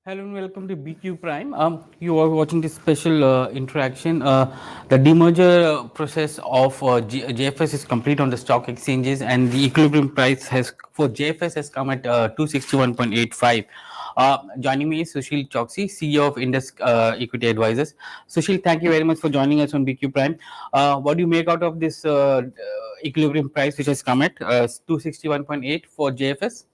Hello and welcome to BQ Prime. You are watching this special interaction. The demerger process of JFS is complete on the stock exchanges, and the equilibrium price has for JFS has come at 261.85. Joining me is Sushil Choksey, CEO of Indus Equity Advisors. Sushil, thank you very much for joining us on BQ Prime. What do you make out of this equilibrium price, which has come at 261.8 for JFS?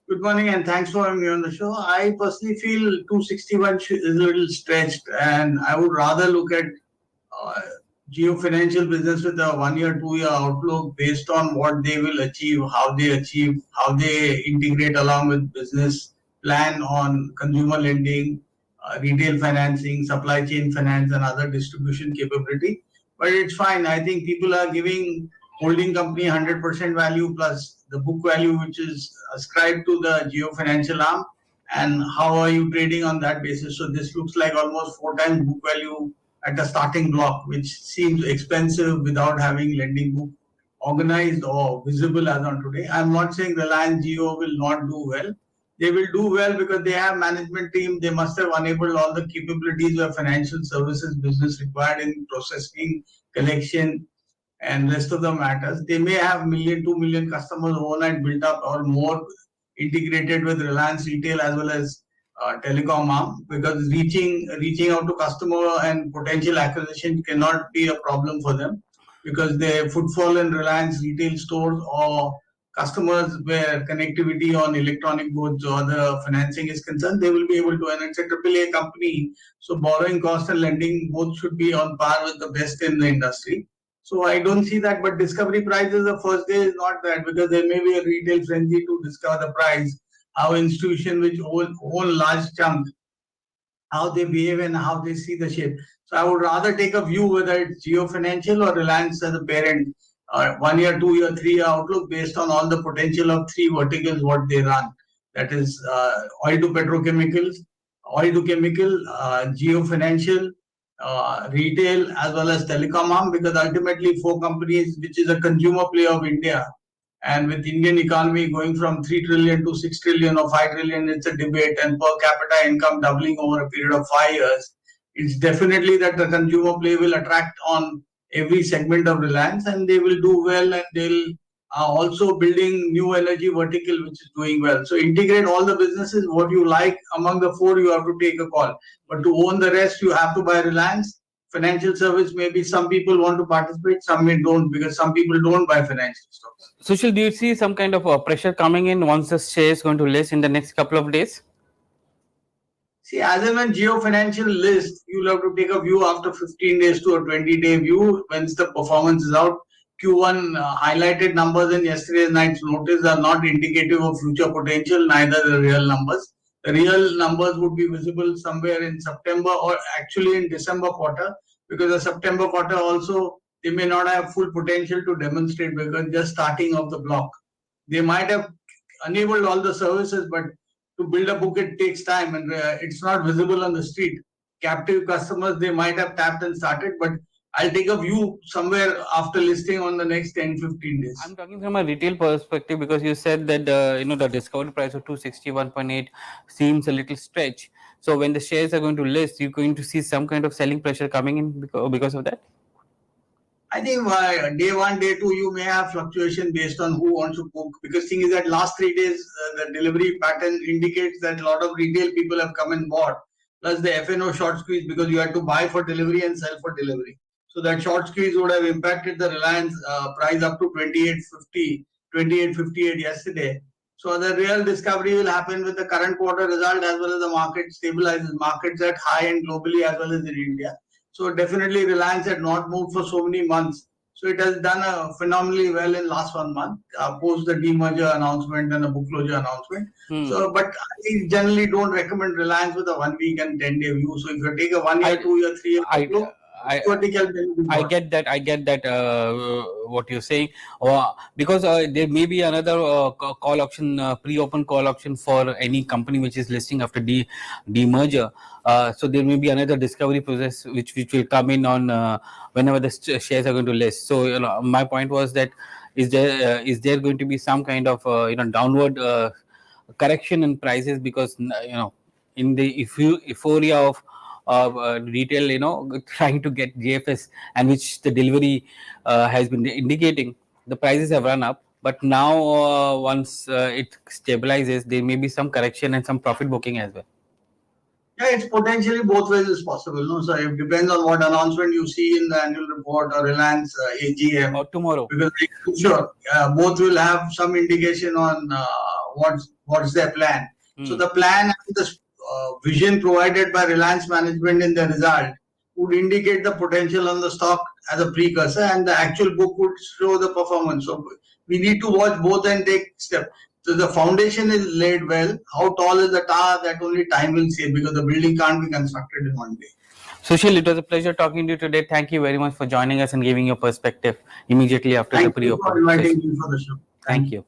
Good morning and thanks for having me on the show. I personally feel 261 is a little stretched, and I would rather look at uh, geo financial business with a 1 year, 2 year outlook based on what they will achieve, how they integrate along with business plan on consumer lending, retail financing, supply chain finance, and other distribution capability. But it's fine. I think people are giving holding company 100% value plus the book value, which is ascribed to the geo financial arm. And how are you trading on that basis? So this looks like almost 4 times book value at a starting block, which seems expensive without having lending book organized or visible as on today. I'm not saying Reliance Jio will not do well. They will do well because they have management team. They must have enabled all the capabilities of financial services business required in processing, collection, and rest of the matters. They may have million, 2 million customers overnight built up or more integrated with Reliance Retail as well as telecom arm, because reaching out to customer and potential acquisition cannot be a problem for them, because their footfall in Reliance Retail stores or customers where connectivity on electronic goods or the financing is concerned, they will be able to. And it's a AAA company, so borrowing cost and lending both should be on par with the best in the industry. So I don't see that, but discovery prices the first day is not that, because there may be a retail frenzy to discover the price, how institution which own large chunk, how they behave and how they see the shape. So I would rather take a view whether it's Geo Financial or Reliance as a parent, 1 year, 2 year, 3 year outlook based on all the potential of three verticals what they run. That is oil to petrochemicals, oil to chemical, Geo Financial, retail as well as telecom arm, because ultimately four companies which is a consumer player of India, and with Indian economy going from 3 trillion to 6 trillion or 5 trillion, it's a debate, and per capita income doubling over a period of 5 years. It's definitely that the consumer play will attract on every segment of Reliance, and they will do well, and they'll also building new energy vertical which is doing well. So integrate all the businesses, what you like among the four, you have to take a call. But to own the rest, you have to buy Reliance. Financial service, maybe some people want to participate, some may don't, because some people don't buy financial stocks. Sushil, do you see some kind of pressure coming in once the share is going to list in the next couple of days? See, as and when Geo Financial list, you'll have to take a view after 15 days to a 20-day view once the performance is out. Q1 highlighted numbers in yesterday's night's notice are not indicative of future potential, neither the real numbers. The real numbers would be visible somewhere in September or actually in December quarter, because the September quarter also they may not have full potential to demonstrate because just starting of the block. They might have enabled all the services, but to build a book it takes time, and it's not visible on the street. Captive customers they might have tapped and started, but I'll take a view somewhere after listing on the next 10-15 days. I'm talking from a retail perspective because you said that the discovery price of 261.8 seems a little stretch. So when the shares are going to list, you're going to see some kind of selling pressure coming in because of that. I think day one, day two, you may have fluctuation based on who wants to book. Because thing is that last 3 days, the delivery pattern indicates that a lot of retail people have come and bought. Plus the FNO short squeeze, because you had to buy for delivery and sell for delivery. So that short squeeze would have impacted the Reliance price up to 28.50, 28.58 yesterday. So the real discovery will happen with the current quarter result as well as the market stabilizes. Markets at high end globally as well as in India. So definitely Reliance had not moved for so many months. So it has done phenomenally well in last 1 month, post the demerger announcement and the book closure announcement. So, but I generally don't recommend Reliance with a 1 week and 10-day view. So if you take a 1 year, 2 year, 3 year look, I get that. I get that. What you're saying, because there may be another call option, pre-open call option for any company which is listing after demerger. So there may be another discovery process which will come in on whenever the shares are going to list. So my point was that is there going to be some kind of downward correction in prices because in the euphoria of retail, trying to get JFS, and which the delivery has been indicating, the prices have run up. But now, once it stabilizes, there may be some correction and some profit booking as well. Yeah, it's potentially both ways is possible. No, so it depends on what announcement you see in the annual report or Reliance AGM. Or tomorrow. Because I'm sure both will have some indication on what's their plan. So the plan and the vision provided by Reliance management in the result would indicate the potential on the stock as a precursor, and the actual book would show the performance. So we need to watch both and take steps. So the foundation is laid well. How tall is the tower? That only time will say, because the building can't be constructed in one day. Sushil, it was a pleasure talking to you today. Thank you very much for joining us and giving your perspective immediately after the pre-open. Thank you for inviting me for the show. Thank you.